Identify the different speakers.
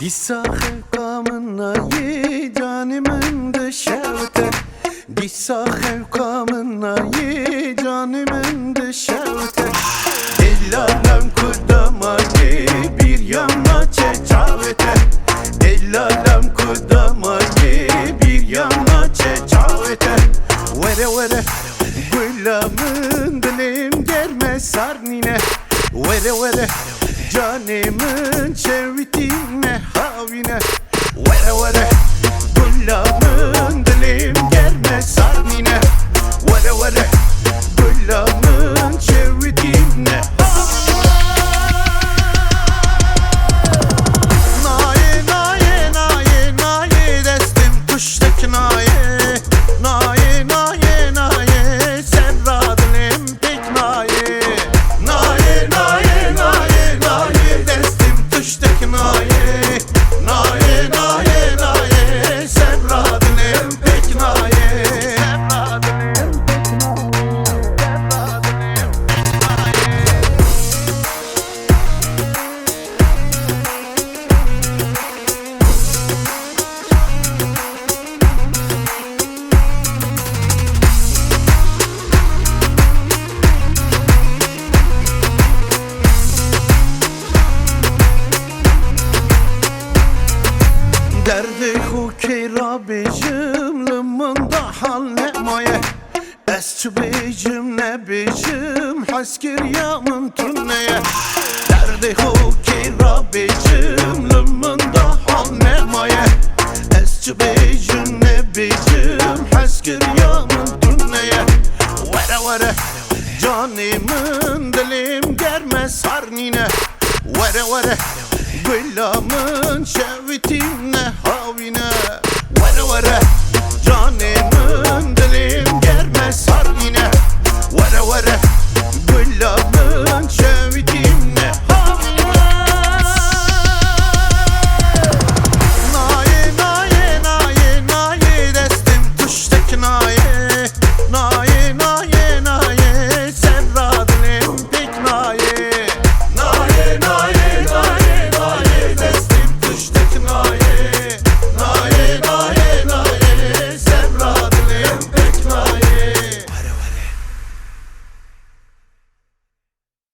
Speaker 1: دي ساخر منا ي جاني من دشوته دي ساخر منا ي جاني من dışarıda Ellalem kudama ye bir yana çeçavete Ellalem kudama ye bir yana çeçavete Vere vere Güllamın dilim gelmez sarnine Vere vere Canımın çevitine havine Vere vere Güllamın dilim gelmez sarnine Vere vere Güllamın çevitine Naye naye naye naye destim kuştaki naye Naye naye naye serra dilim pek naye Naye naye naye naye destim kuştaki naye Naye naye naye serra dilim pek naye Serra dilim Derdi hukera bejim lımında hal ne maye Esçi bejim ne bejim haskir yamın tünneye Derdi hukera bejim lımında hal ne maye Esçi bejim ne bejim haskir yamın tünneye Vere vere canımın dilim germez sarnine Vere vere Güllamın şevitine